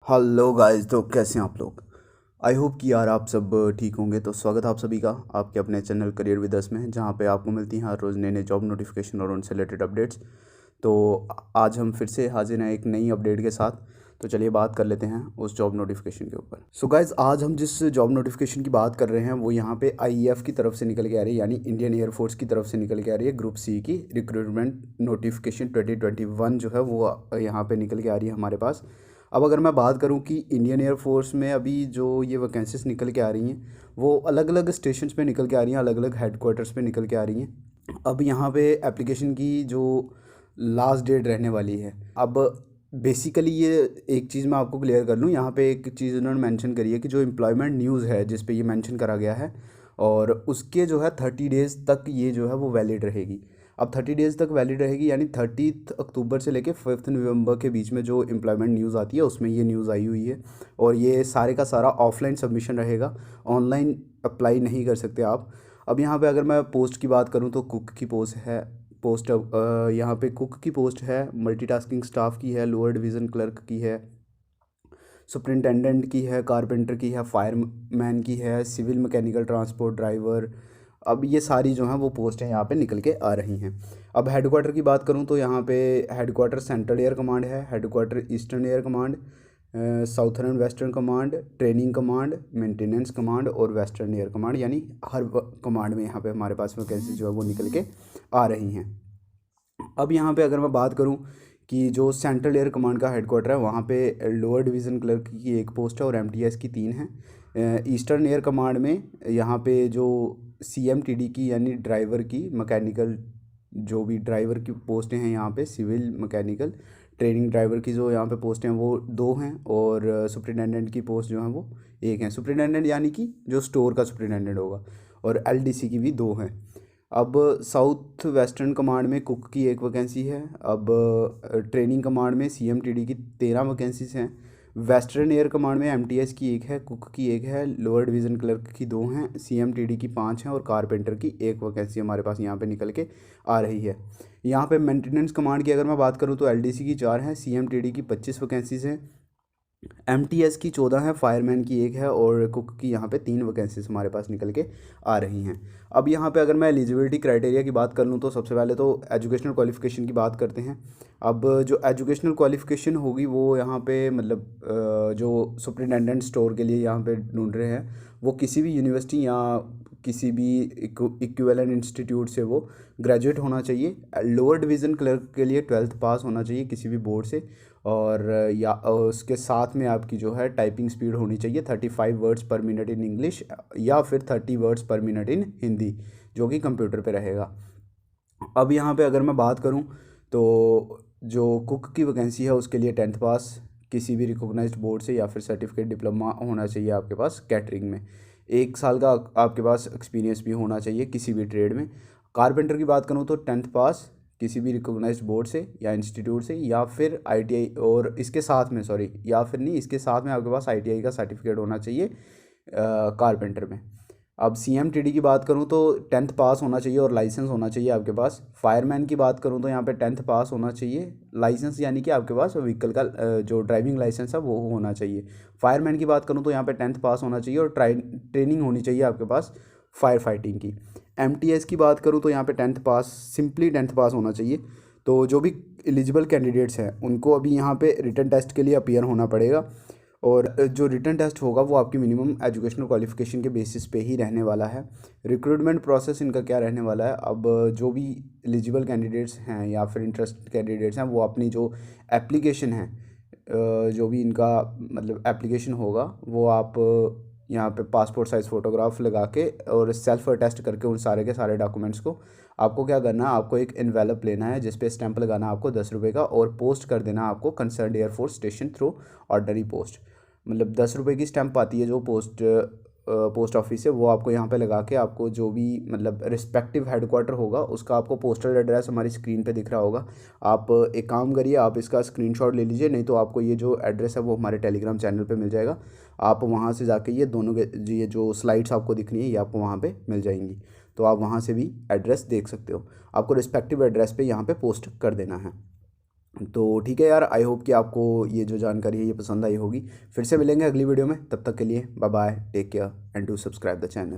Hello guys, तो कैसे हैं आप लोग। आई होप कि यार आप सब ठीक होंगे। तो स्वागत है आप सभी का आपके अपने चैनल करियर विद अस में, जहां पे आपको मिलती हैं हर रोज़ नए नए जॉब नोटिफिकेशन और उनसे रिलेटेड अपडेट्स। तो आज हम फिर से हाजिर हैं एक नई अपडेट के साथ। तो चलिए बात कर लेते हैं उस जॉब नोटिफिकेशन के ऊपर। सो गाइस, आज हम जिस जॉब नोटिफिकेशन की बात कर रहे हैं वो यहाँ पे आईएएफ की तरफ से निकल के आ रही है, यानी इंडियन एयरफोर्स की तरफ से निकल के आ रही है। ग्रुप सी की रिक्रूटमेंट नोटिफिकेशन 2021 जो है वो यहाँ पे निकल के आ रही है हमारे पास। अब अगर मैं बात करूं कि इंडियन एयरफोर्स में अभी जो ये वैकेंसीज निकल के आ रही हैं वो अलग अलग स्टेशंस पे निकल के आ रही हैं, अलग अलग हेडक्वार्टर्स पे निकल के आ रही हैं। अब यहाँ पे एप्लीकेशन की जो लास्ट डेट रहने वाली है, अब बेसिकली ये एक चीज़ मैं आपको क्लियर कर लूँ। यहाँ पे एक चीज़ उन्होंने मेंशन करी है कि जो एम्प्लॉयमेंट न्यूज़ है जिस पे ये मेंशन करा गया है, और उसके जो है 30 डेज़ तक ये जो है वो वैलिड रहेगी। अब 30 डेज़ तक वैलिड रहेगी, यानी 30 अक्टूबर से लेके 5 नवंबर के बीच में जो एम्प्लॉयमेंट न्यूज़ आती है उसमें ये न्यूज़ आई हुई है। और ये सारे का सारा ऑफलाइन सबमिशन रहेगा, ऑनलाइन अप्लाई नहीं कर सकते आप। अब यहाँ पे अगर मैं पोस्ट की बात करूँ तो कुक की पोस्ट है। पोस्ट यहाँ पे कुक की पोस्ट है, मल्टीटास्किंग स्टाफ की है, लोअर डिवीज़न क्लर्क की है, सुपरिंटेंडेंट की है, कारपेंटर की है, फायरमैन की है, सिविल मैकेनिकल ट्रांसपोर्ट ड्राइवर। अब ये सारी जो हैं वो पोस्ट हैं यहाँ पे निकल के आ रही हैं। अब हेडक्वार्टर की बात करूँ तो यहाँ पे हेडक्वार्टर सेंट्रल एयर कमांड है, headquarter eastern air command, southern western command, training command, maintenance command और वेस्टर्न एयर कमांड, यानी हर कमांड में यहाँ पे हमारे पास वैकेंसी जो है वो निकल के आ रही हैं। अब यहाँ पे अगर मैं बात करूँ कि जो सेंट्रल एयर कमांड का हेडक्वार्टर है वहाँ पे लोअर डिवीज़न क्लर्क की एक पोस्ट है और एमटीएस की 3 हैं। ईस्टर्न एयर कमांड में यहाँ पे जो सीएमटीडी की यानी ड्राइवर की मैकेनिकल, जो भी ड्राइवर की पोस्टें हैं यहाँ पे, सिविल मैकेनिकल ट्रेनिंग ड्राइवर की जो यहाँ पे पोस्टें हैं वो 2 हैं, और सुपरिटेंडेंट की पोस्ट जो है वो 1 है। सुपरिटेंडेंट यानी कि जो स्टोर का सुपरिटेंडेंट होगा, और एलडीसी की भी 2 हैं। अब साउथ वेस्टर्न कमांड में कुक की 1 वैकेंसी है। अब ट्रेनिंग कमांड में सीएमटीडी की 13 वैकेंसीज हैं। वेस्टर्न एयर कमांड में एमटीएस की 1 है, कुक की 1 है, लोअर डिवीज़न क्लर्क की 2 हैं, सीएमटीडी की 5 हैं और कारपेंटर की 1 वैकेंसी हमारे पास यहाँ पे निकल के आ रही है। यहाँ पे मेंटेनेंस कमांड की अगर मैं बात करूँ तो एलडीसी की 4 हैं, सीएमटीडी की 25 वैकेंसीज हैं, एमटीएस की 14 है, फायरमैन की 1 है और कुक की यहाँ पे 3 वैकेंसीज हमारे पास निकल के आ रही हैं। अब यहाँ पे अगर मैं एलिजिबिलिटी क्राइटेरिया की बात कर लूँ तो सबसे पहले तो एजुकेशनल क्वालिफ़िकेशन की बात करते हैं। अब जो एजुकेशनल क्वालिफ़िकेशन होगी वो यहाँ पे मतलब जो सुपरिटेंडेंट स्टोर के लिए यहाँ पे ढूंढ रहे हैं वो किसी भी यूनिवर्सिटी या किसी भी इक्विवेलेंट इंस्टीट्यूट से वो ग्रेजुएट होना चाहिए। लोअर डिवीज़न क्लर्क के लिए 12th पास होना चाहिए किसी भी बोर्ड से, और या उसके साथ में आपकी जो है टाइपिंग स्पीड होनी चाहिए 35 वर्ड्स पर मिनट इन इंग्लिश या फिर 30 वर्ड्स पर मिनट इन हिंदी, जो कि कंप्यूटर पे रहेगा। अब यहाँ पे अगर मैं बात करूँ तो जो कुक की वैकेंसी है उसके लिए 10th पास किसी भी रिकॉग्नाइज्ड बोर्ड से या फिर सर्टिफिकेट डिप्लोमा होना चाहिए आपके पास कैटरिंग में। 1 साल का आपके पास एक्सपीरियंस भी होना चाहिए किसी भी ट्रेड में। कारपेंटर की बात करूँ तो 10th पास किसी भी रिकॉग्नाइज्ड बोर्ड से या इंस्टीट्यूट से, या फिर आईटीआई, और इसके साथ में सॉरी या फिर नहीं इसके साथ में आपके पास आईटीआई का सर्टिफिकेट होना चाहिए कारपेंटर में। अब सीएमटीडी की बात करूँ तो 10th पास होना चाहिए और लाइसेंस होना चाहिए आपके पास। फायरमैन की बात करूँ तो यहाँ पे 10th पास होना चाहिए, लाइसेंस यानी कि आपके पास व्हीकल का जो ड्राइविंग लाइसेंस है वो होना चाहिए। फायरमैन की बात करूँ तो यहाँ पे 10th पास होना चाहिए और ट्रेनिंग होनी चाहिए आपके पास फायर फाइटिंग की। एमटीएस की बात करूँ तो यहाँ पे 10th पास, सिंपली 10th पास होना चाहिए। तो जो भी एलिजिबल कैंडिडेट्स हैं उनको अभी यहाँ पे रिटन टेस्ट के लिए अपीयर होना पड़ेगा, और जो रिटन टेस्ट होगा वो आपकी मिनिमम एजुकेशनल क्वालिफिकेशन के बेसिस पे ही रहने वाला है। रिक्रूटमेंट प्रोसेस इनका क्या रहने वाला है, अब जो भी एलिजिबल कैंडिडेट्स हैं या फिर इंटरेस्टेड कैंडिडेट्स हैं वो अपनी जो एप्लीकेशन है, जो भी इनका मतलब एप्लीकेशन होगा वो आप यहाँ पे पासपोर्ट साइज़ फ़ोटोग्राफ लगा के और सेल्फ अटेस्ट करके उन सारे के सारे डॉक्यूमेंट्स को आपको क्या करना है, आपको एक एनवेलप लेना है जिस पे स्टैंप लगाना है आपको 10 रुपये का, और पोस्ट कर देना है आपको concern air force station through ordinary post. मतलब 10 रुपये की स्टैंप आती है जो पोस्ट ऑफिस है, वो आपको यहाँ पे लगा के आपको जो भी मतलब रिस्पेक्टिव हेडक्वार्टर होगा उसका आपको पोस्टल एड्रेस हमारी स्क्रीन पे दिख रहा होगा। आप एक काम करिए, आप इसका स्क्रीनशॉट ले लीजिए, नहीं तो आपको ये जो एड्रेस है वो हमारे टेलीग्राम चैनल पे मिल जाएगा। आप वहाँ से जाके ये दोनों के ये जो स्लाइड्स आपको दिख रही है ये आपको वहाँ पे मिल जाएंगी, तो आप वहाँ से भी एड्रेस देख सकते हो। आपको रिस्पेक्टिव एड्रेस पे यहाँ पे पोस्ट कर देना है। तो ठीक है यार, आई होप कि आपको ये जो जानकारी है ये पसंद आई होगी। फिर से मिलेंगे अगली वीडियो में, तब तक के लिए bye bye, take care and do subscribe the channel.